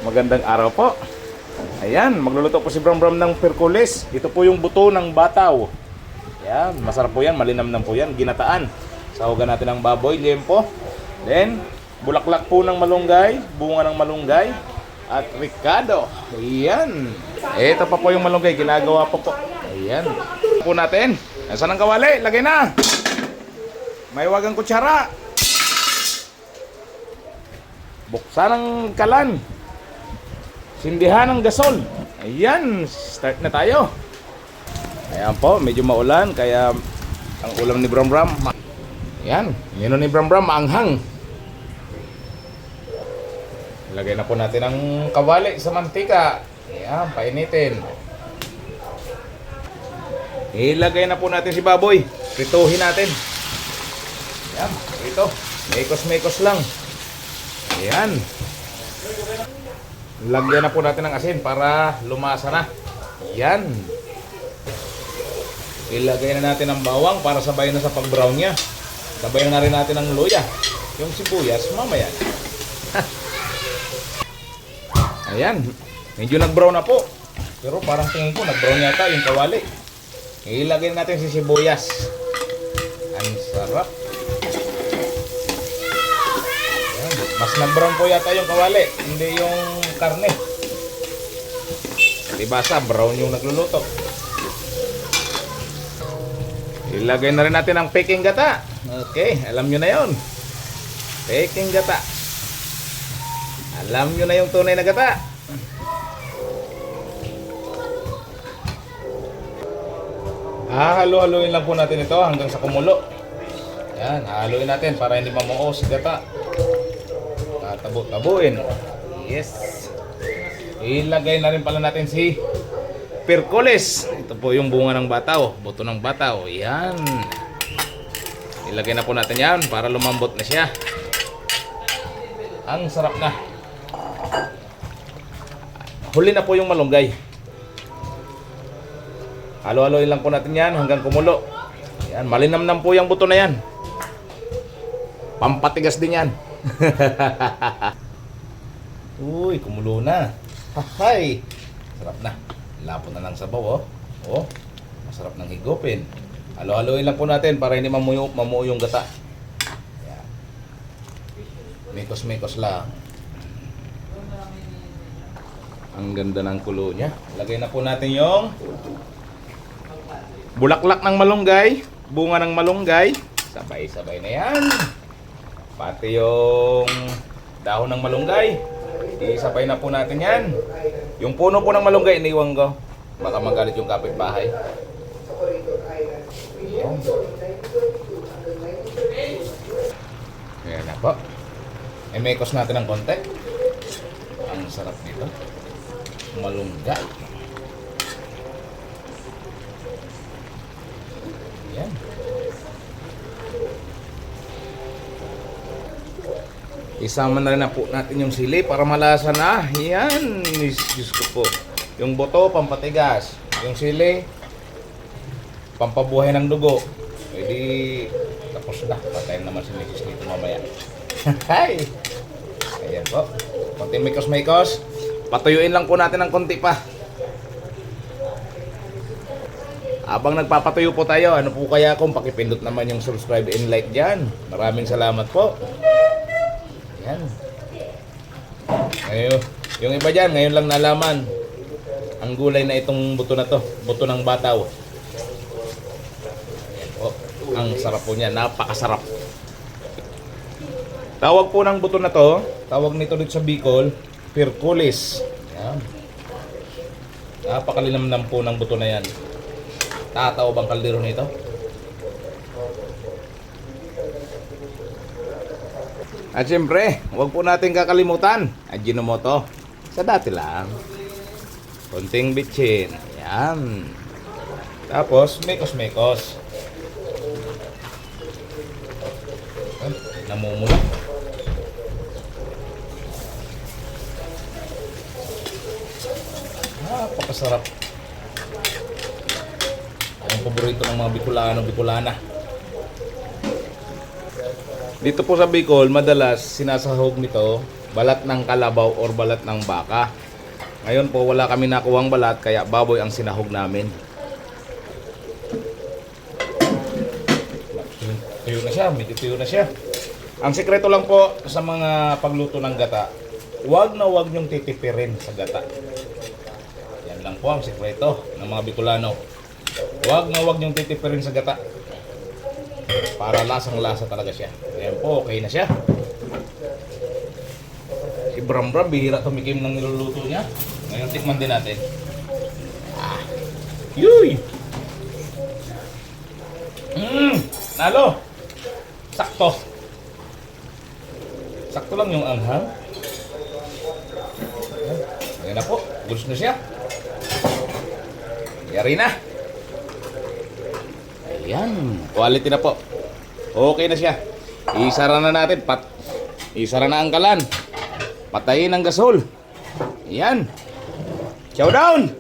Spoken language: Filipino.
Magandang araw po. Ayan, magluluto po si Bram Bram ng Perkules. Ito po yung buto ng bataw. Ayan, masarap po yan, malinamnam po yan, ginataan. Sahugan natin ng baboy, liempo. Then, bulaklak po ng malunggay, bunga ng malunggay, at ricado. Ayan. Ito pa po yung malunggay, ginagawa po po. Ayan. Po natin. Nasaan ang kawali? Lagay na. May wagang kutsara. Buksan ang kalan. Sindihan ng gasol. Ayan, start na tayo. Ayan po, medyo maulan kaya ang ulam ni Bram Bram. Ayan, menu ni Bram Bram maanghang. Ilagay na po natin ang kawali sa mantika. Ayan, painitin. Ilagay na po natin si baboy. Prituhin natin. Ayan, ito. Mekos-mekos lang. Ayan. Lagyan na po natin ng asin para lumasa na. Yan. Ilagay na natin ang bawang para sabay na sa pag-brown niya. Sabay na rin natin ang luya. Yung sibuyas, mamaya. Ayan. Medyo nag-brown na po. Pero parang tingin ko, nag-brown yata yung kawali. Ilagay na natin si sibuyas. Ang sarap. Ayan. Mas nag-brown po yata yung kawali, hindi yung karne. Libasa, brown yung nagluluto. Ilagay na rin natin ang peking gata. Okay, alam nyo na yon. Peking gata. Alam nyo na yung tunay na gata. Hahalo-haloin lang po natin ito hanggang sa kumulo. Yan, hahaluin natin para hindi mamuo si gata. Tabo-tabuin. Yes. Ilagay na rin pala natin si Perkules. Ito po yung bunga ng bataw, buto ng bataw. Yan. Ilagay na po natin yan para lumambot na siya. Ang sarap na. Huli na po yung malunggay. Halo-haloin lang po natin yan hanggang kumulo. Yan, malinamnam po yung buto na yan. Pampatigas din yan. Uy, kumulo na. Hay! Sarap na. Lapot na ng sabaw, oh. Oh, masarap ng higupin. Halo-haloin lang po natin para hindi mamuo yung gata. Yan. Mikos-mikos lang. Ang ganda ng kulo niya. Lagay na po natin yung bulaklak ng malunggay, bunga ng malunggay. Sabay-sabay na yan. Pati yung dahon ng malunggay. Isabay na po natin yan. Yung puno po ng malunggay, iniwan ko. Baka magalit yung kapitbahay. Ayan. Ayan na po. I-mekos natin ng konti. Ang sarap nito. Malunggay. Ayan. Isama na rin na po natin yung sili para malasa na. Yan. Diyos ko po. Yung boto, pampatigas. Yung sili, pampabuhay ng dugo. Pwede tapos na. Patayin naman si Mrs. nito mamaya. Hay! Ayan po. Konting mikos-mikos. Patuyuin lang po natin ng konti pa. Habang nagpapatuyo po tayo, ano po kaya kung pakipindot naman yung subscribe and like dyan. Maraming salamat po. Yan. Ngayon, yung iba dyan, ngayon lang nalaman ang gulay na itong buto na to. Buto ng bataw. Oh, ang sarap po niya. Napakasarap. Tawag po ng buto na to, tawag nito dito sa Bicol, Perkules. Yan. Napakalinamnam po ng buto na yan. Tataw bang kaldero nito? At siyempre, huwag po natin kakalimutan Ajinomoto. Sa dati lang. Konting bitchin. Ayan. Tapos, mekos-mekos. Namumula. Napakasarap. Ang paborito ng mga Bicolano-Bicolana. Dito po sa Bicol, madalas sinasahog nito balat ng kalabaw or balat ng baka. Ngayon po wala kami nakuhang balat kaya baboy ang sinahog namin. Tuyo na siya, medyo tuyo na siya. Ang sikreto lang po sa mga pagluto ng gata, huwag niyong titipirin sa gata. Yan lang po ang sikreto ng mga Bicolano. Huwag niyong titipirin sa gata. Para lasang-lasa talaga siya. Ayan po, okay na siya. Si Bram Bram, bihira tumikim ng niluluto niya. Ngayon tikman din natin. Yuy! Nalo! Sakto! Sakto lang yung anghang. Ayan na po, gusto na siya. Yari na! Ayan, quality na po. Okay na siya. Isara na natin. Isara na ang kalan. Patayin ang gasol. Ayan. Chow down!